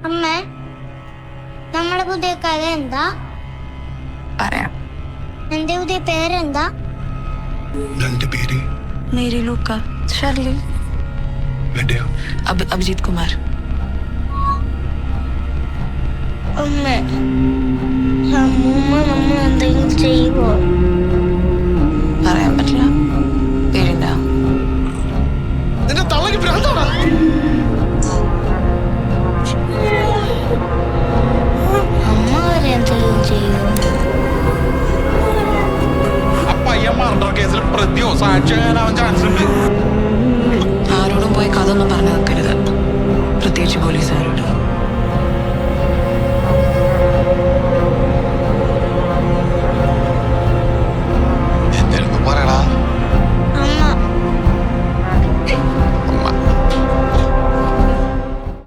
അമ്മ, നമ്മളെ പുതിയ കഥ എന്താ? പറയാം. എന്റെ പുതിയ പേരെന്താ? നിന്റെ പേര്? മേരി ലൂക്ക. ഷർലി. എവിടെയാ? അഭിജിത് കുമാർ. അമ്മ, അമ്മൂമ്മ നമ്മൾ എന്തെങ്കിലും ചെയ്യുമോ? പറയാൻ പറ്റില്ല. പേരുണ്ടാ? നിന്റെ തള്ളക്ക് ഭ്രാന്താടാ. അമ്മ വരെ എന്തെങ്കിലും ചെയ്യുമോ? ആ പയ്യൻ മർഡർ കേസിൽ പ്രതിയോ സാക്ഷിയാകാൻ ചാൻസ് ഉണ്ട്. ആരോടും പോയി കഥ ഒന്നും പറഞ്ഞു വെക്കരുത്, പ്രത്യേകിച്ച് പോലീസുകാരോട്.